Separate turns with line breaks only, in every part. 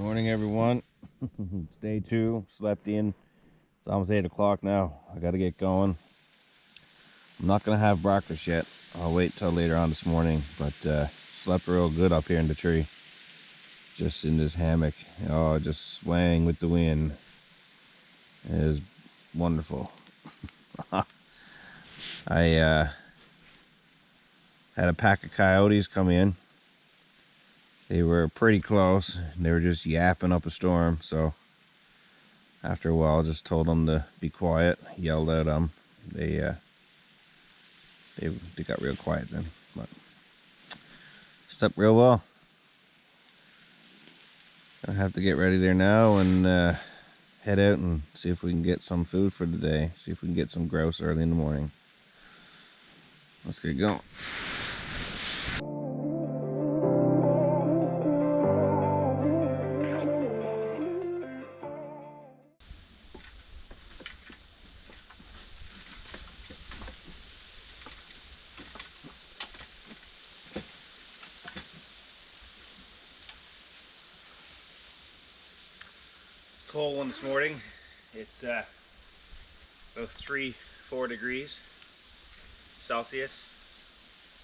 Morning, everyone. It's day 2. Slept in. It's almost 8 o'clock now. I gotta get going. I'm not gonna have breakfast yet. I'll wait till later on this morning. But slept real good up here in the tree. Just in this hammock. Oh, just swaying with the wind. It is wonderful. I had a pack of coyotes come in. They were pretty close. They were just yapping up a storm, so after a while, I just told them to be quiet. Yelled at them. They got real quiet then. But slept real well. Gonna have to get ready there now and head out and see if we can get some food for the day. See if we can get some grouse early in the morning. Let's get going. Cold one this morning. It's about 3-4 degrees Celsius.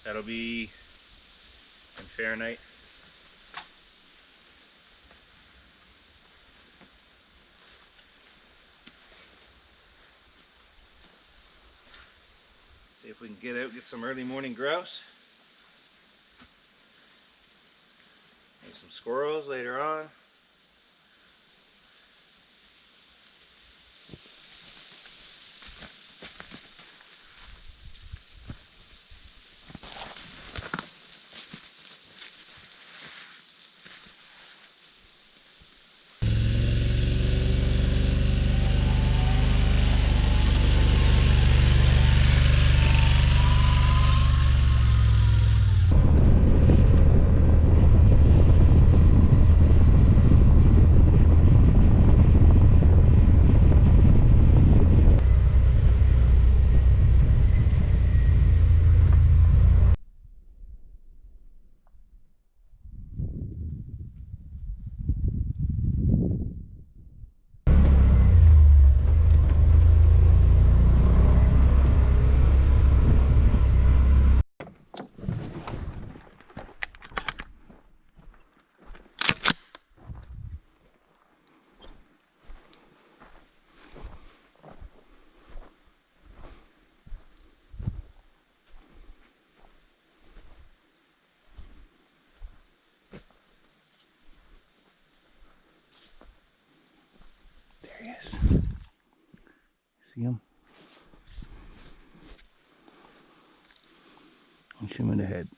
That'll be in Fahrenheit. See if we can get out, get some early morning grouse. Maybe some squirrels later on. There he is. See him? I'll shoot him in the head.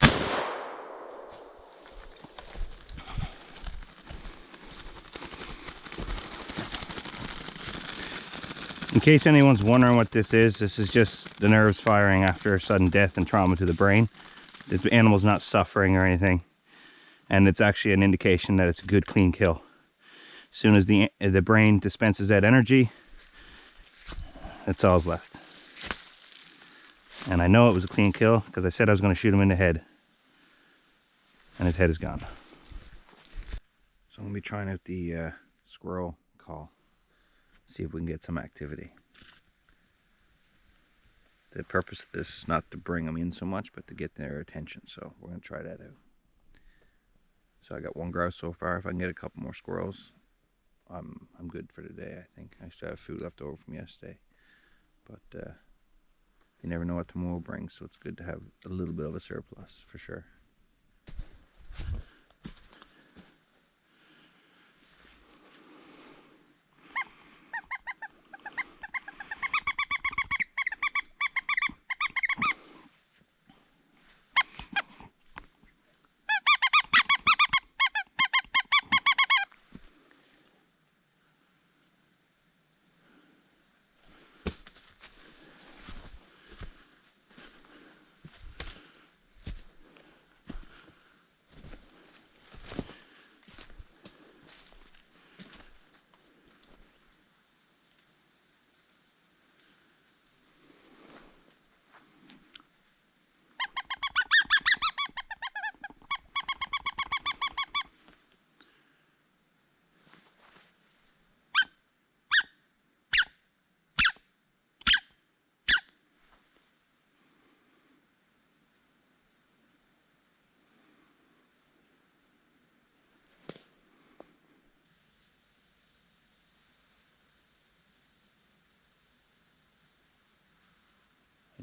In case anyone's wondering what this is just the nerves firing after a sudden death and trauma to the brain. The animal's not suffering or anything, and it's actually an indication that it's a good, clean kill. As soon as the brain dispenses that energy, that's all's left. And I know it was a clean kill because I said I was going to shoot him in the head, and his head is gone. So I'm going to be trying out the squirrel call. See if we can get some activity. The purpose of this is not to bring them in so much, but to get their attention. So we're going to try that out. So I got one grouse so far. If I can get a couple more squirrels, I'm good for today, I think. I still have food left over from yesterday. But you never know what tomorrow brings, so it's good to have a little bit of a surplus, for sure.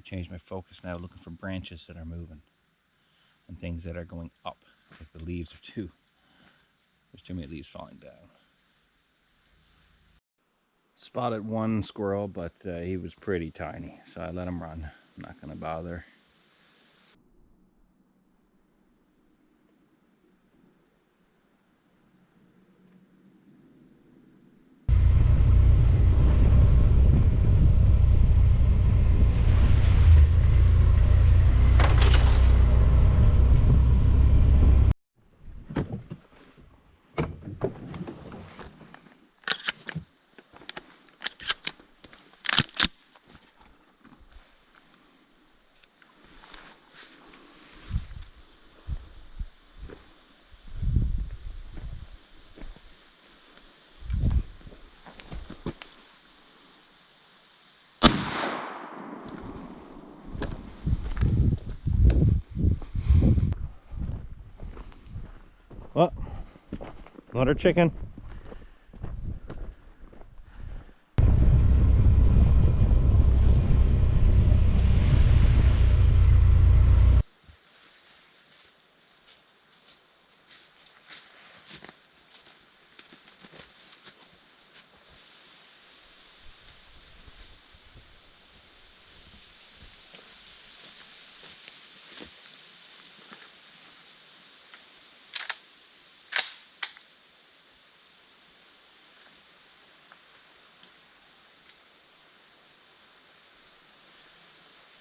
change my focus now, looking for branches that are moving and things that are going up, because the leaves are there's too many leaves falling down. Spotted one squirrel, but he was pretty tiny, so I let him run. I'm not gonna bother. Well, another chicken.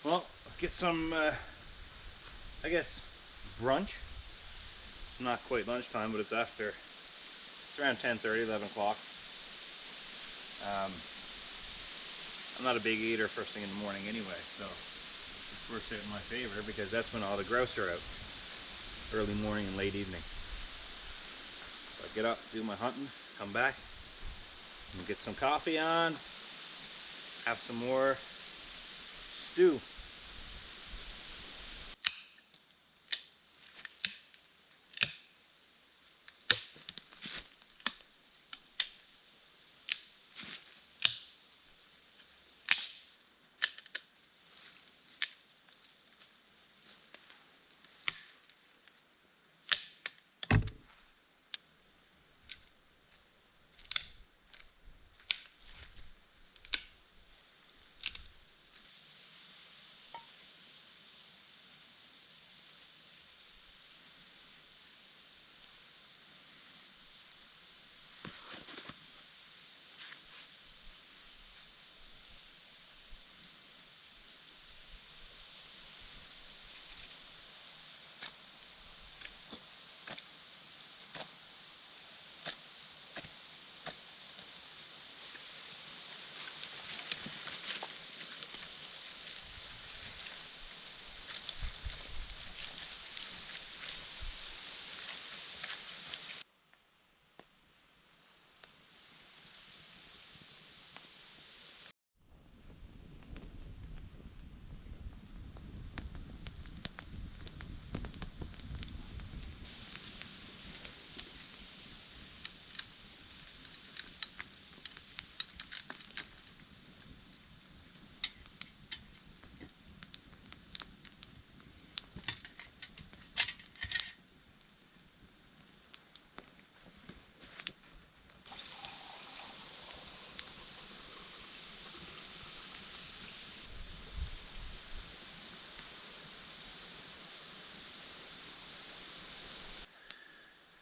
Well, let's get some, I guess, brunch. It's not quite lunchtime, but it's after. It's around 10:30, 11 o'clock. I'm not a big eater first thing in the morning anyway, so this works out in my favor because that's when all the grouse are out. Early morning and late evening. So I get up, do my hunting, come back, and get some coffee on, have some more stew.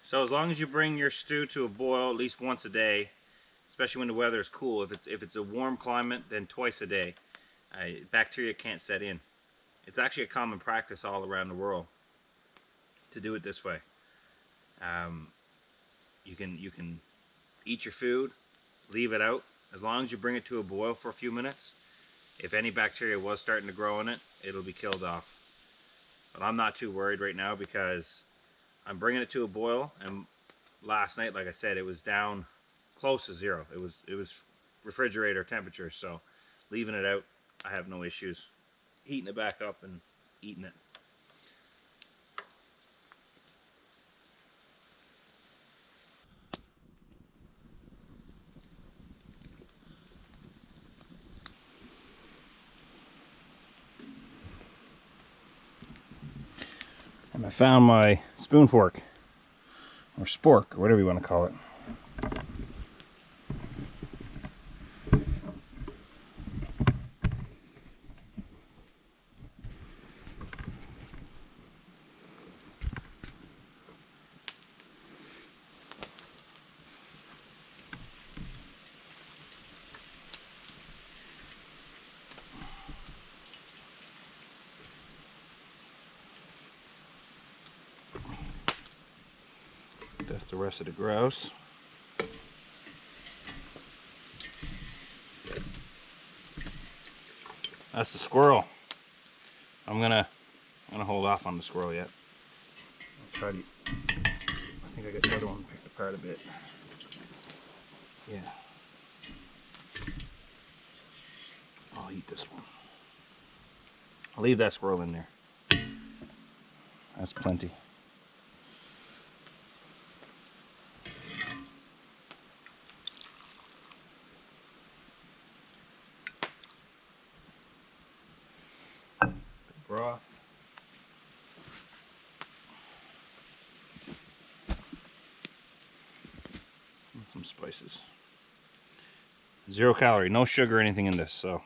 So as long as you bring your stew to a boil at least once a day, especially when the weather is cool. If it's a warm climate, then twice a day. Bacteria can't set in. It's actually a common practice all around the world to do it this way. You can eat your food, leave it out. As long as you bring it to a boil for a few minutes, if any bacteria was starting to grow in it, it'll be killed off. But I'm not too worried right now because I'm bringing it to a boil, and last night, like I said, it was down close to zero. It was refrigerator temperature, so leaving it out, I have no issues heating it back up and eating it. I found my spoon fork, or spork, or whatever you want to call it. That's the rest of the grouse. That's the squirrel. I'm gonna hold off on the squirrel yet. I'll try to. I think I got the other one picked apart a bit. Yeah. I'll eat this one. I'll leave that squirrel in there. That's plenty. Broth. And some spices. 0 calorie, no sugar or anything in this, so.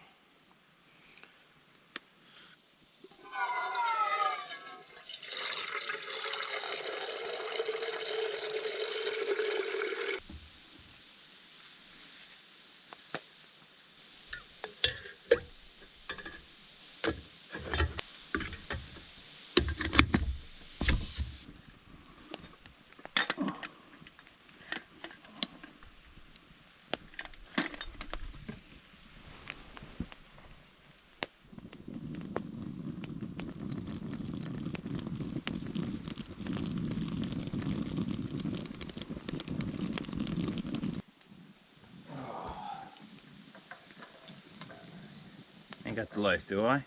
Ain't got the life, do I?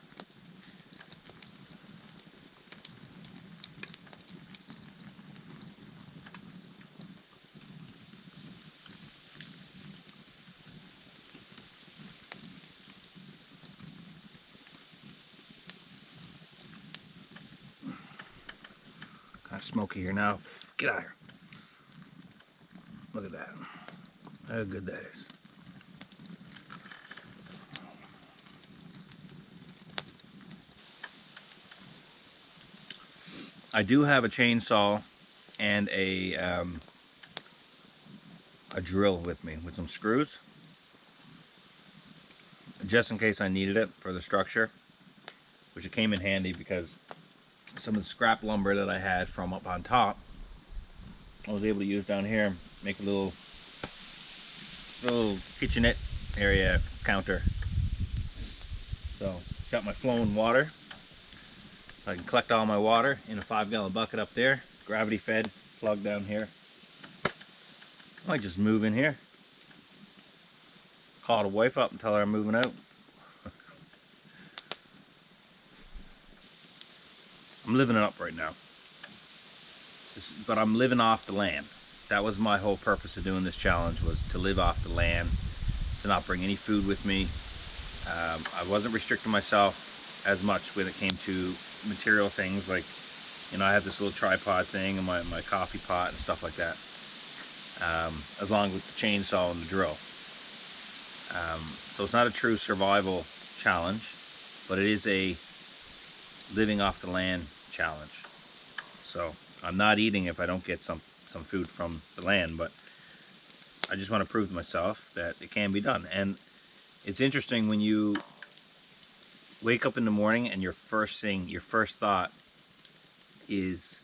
Kind of smoky here now. Get out of here. Look at that. How good that is. I do have a chainsaw and a drill with me with some screws, just in case I needed it for the structure, which it came in handy because some of the scrap lumber that I had from up on top, I was able to use down here, make a little kitchenette area counter. So got my flowing water, so I can collect all my water in a 5-gallon bucket up there, gravity fed, plug down here. I might just move in here, call the wife up and tell her I'm moving out. I'm living it up right now, but I'm living off the land. That was my whole purpose of doing this challenge, was to live off the land, to not bring any food with me. I wasn't restricting myself as much when it came to material things, like, you know, I have this little tripod thing and my coffee pot and stuff like that, as long with the chainsaw and the drill. So it's not a true survival challenge, but it is a living off the land challenge. So I'm not eating if I don't get some food from the land, but I just want to prove to myself that it can be done. And it's interesting when you wake up in the morning and your first thought is,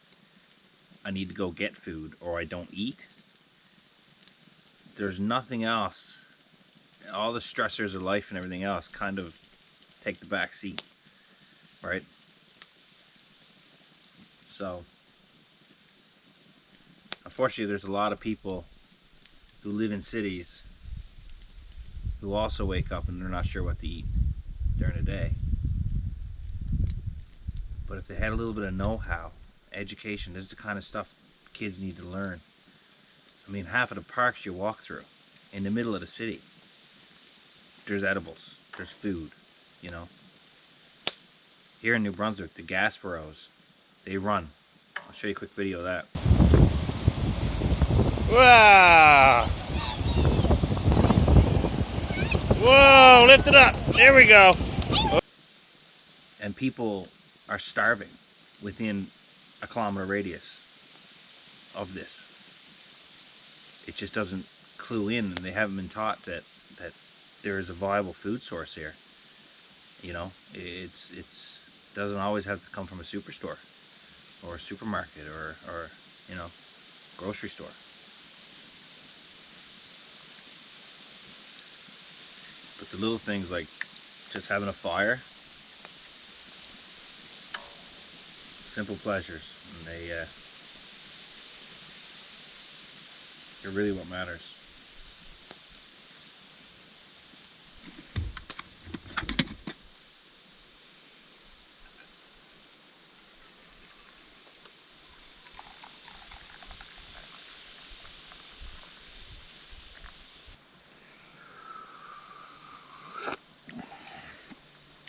I need to go get food, or I don't eat. There's nothing else. All the stressors of life and everything else kind of take the back seat, right? So unfortunately, there's a lot of people who live in cities who also wake up and they're not sure what to eat during the day. But if they had a little bit of know-how, education, this is the kind of stuff kids need to learn. I mean, half of the parks you walk through in the middle of the city, there's edibles, there's food, you know. Here in New Brunswick, the Gasparos, they run I'll show you a quick video of that. Wow! Whoa, lift it up. There we go. And people are starving within a kilometer radius of this. It just doesn't clue in, and they haven't been taught that there is a viable food source here. You know, it's doesn't always have to come from a superstore or a supermarket or you know, grocery store. But the little things like just having a fire, simple pleasures, and they're really what matters.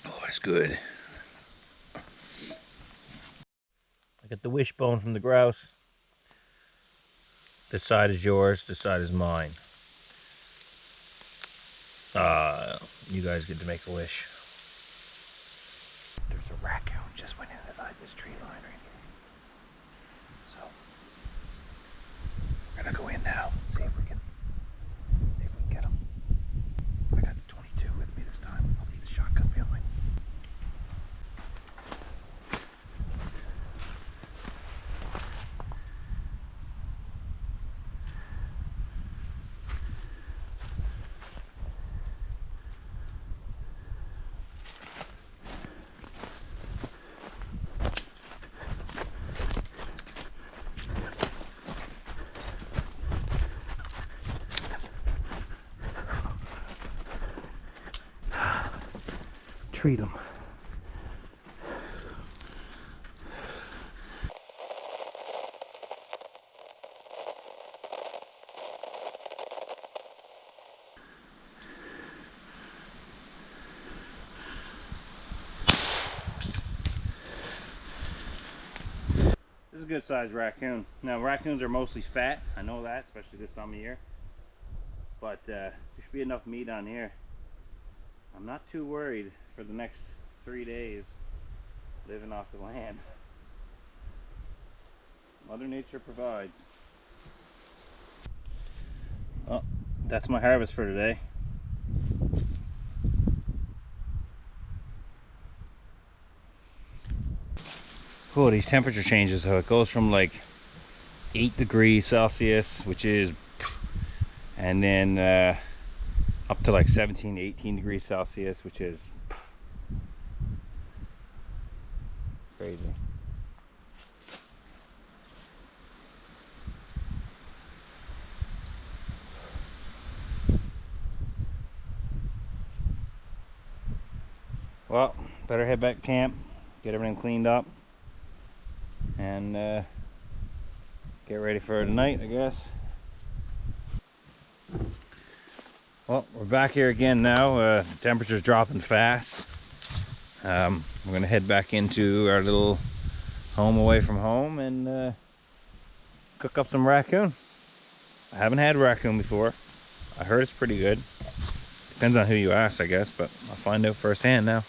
Oh, that's good. I got the wishbone from the grouse. This side is yours, this side is mine. You guys get to make a wish. There's a raccoon just went inside this tree line right here. So, we're gonna go in now and see if we can get him. I got the 22 with me this time. I'll leave the shotgun behind. Treat them. This is a good sized raccoon. Now raccoons are mostly fat, I know that, especially this time of year. But there should be enough meat on here. I'm not too worried for the next 3 days living off the land. Mother Nature provides. Well, that's my harvest for today. Oh, these temperature changes, so it goes from like 8 degrees Celsius, which is, and then up to like 17, 18 degrees Celsius, which is crazy. Well, better head back to camp, get everything cleaned up, and get ready for tonight, I guess. Well, we're back here again now. The temperature's dropping fast. We're gonna head back into our little home away from home and cook up some raccoon. I haven't had raccoon before. I heard it's pretty good. Depends on who you ask, I guess, but I'll find out firsthand now.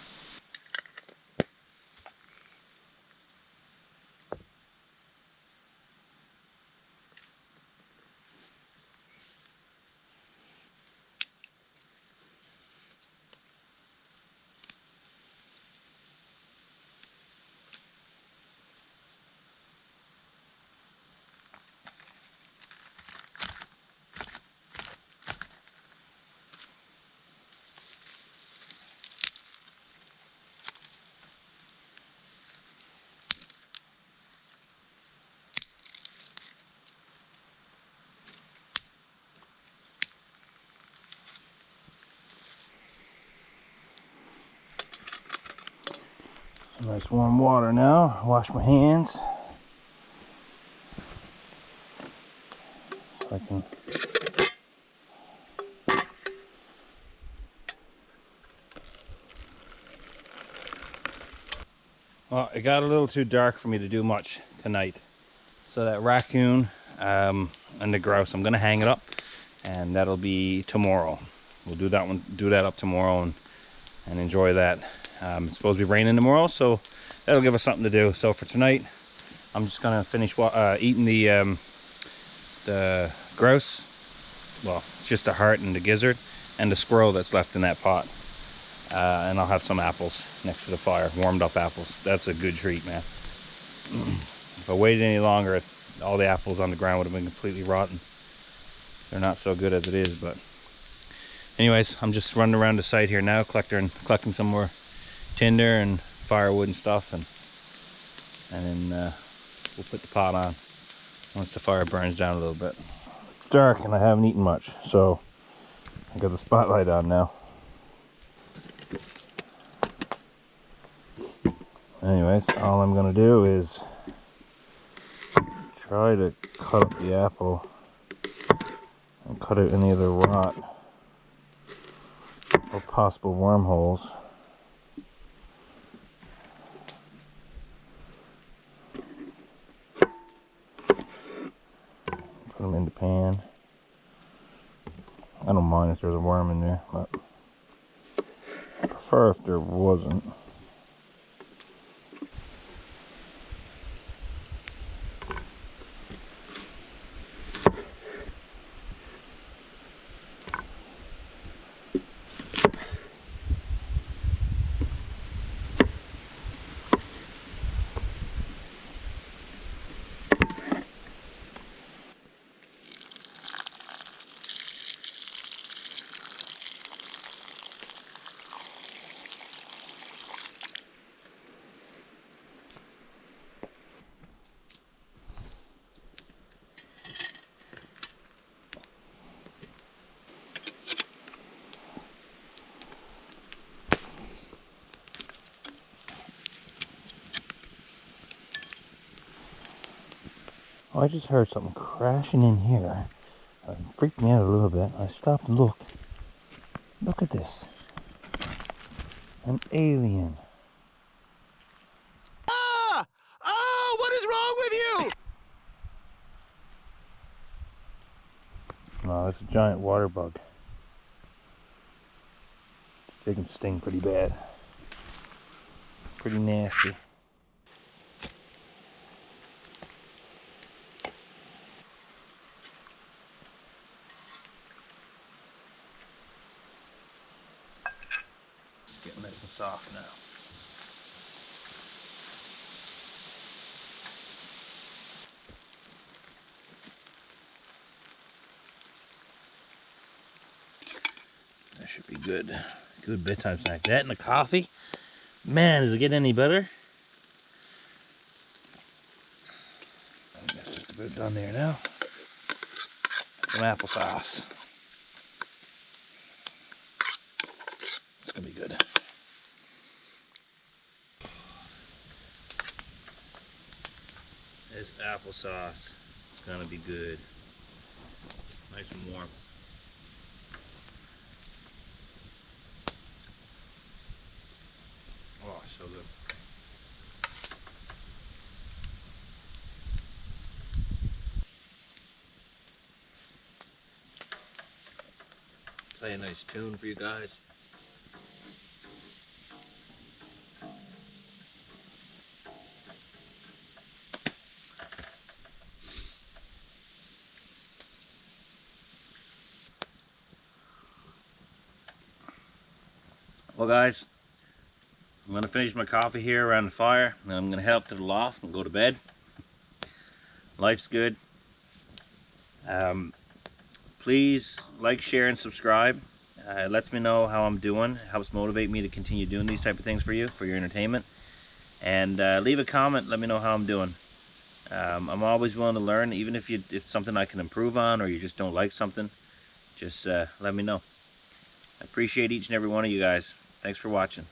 Some nice warm water now. Wash my hands. So I can well, it got a little too dark for me to do much tonight. So that raccoon and the grouse, I'm gonna hang it up, and that'll be tomorrow. We'll do that up tomorrow, and enjoy that. It's supposed to be raining tomorrow, so that'll give us something to do. So for tonight, I'm just gonna finish eating the grouse. Well, it's just the heart and the gizzard and the squirrel that's left in that pot. And I'll have some apples next to the fire, warmed up apples. That's a good treat, man. If I waited any longer, all the apples on the ground would have been completely rotten. They're not so good as it is, but anyways, I'm just running around the site here now, collecting some more tinder and firewood and stuff, and then we'll put the pot on once the fire burns down a little bit. It's dark and I haven't eaten much, so I got the spotlight on now. Anyways, all I'm gonna do is try to cut up the apple and cut out any of the rot or possible wormholes. Put them in the pan. I don't mind if there's a worm in there, but I prefer if there wasn't. Oh, I just heard something crashing in here. It freaked me out a little bit. I stopped and looked. Look at this. An alien.
Ah! Oh, what is wrong with you?
No, that's a giant water bug. They can sting pretty bad. Pretty nasty. Getting nice and soft now. That should be good. Good bedtime snack. That and the coffee. Man, does it get any better? That's just about done there now. Some applesauce. It's gonna be good. This applesauce is gonna be good. Nice and warm. Oh, so good. Play a nice tune for you guys. Well guys, I'm gonna finish my coffee here around the fire, and I'm gonna head up to the loft and go to bed. Life's good. Please like, share, and subscribe. It lets me know how I'm doing. It helps motivate me to continue doing these type of things for you, for your entertainment. And leave a comment, let me know how I'm doing. I'm always willing to learn, even if it's something I can improve on, or you just don't like something, just let me know. I appreciate each and every one of you guys. Thanks for watching.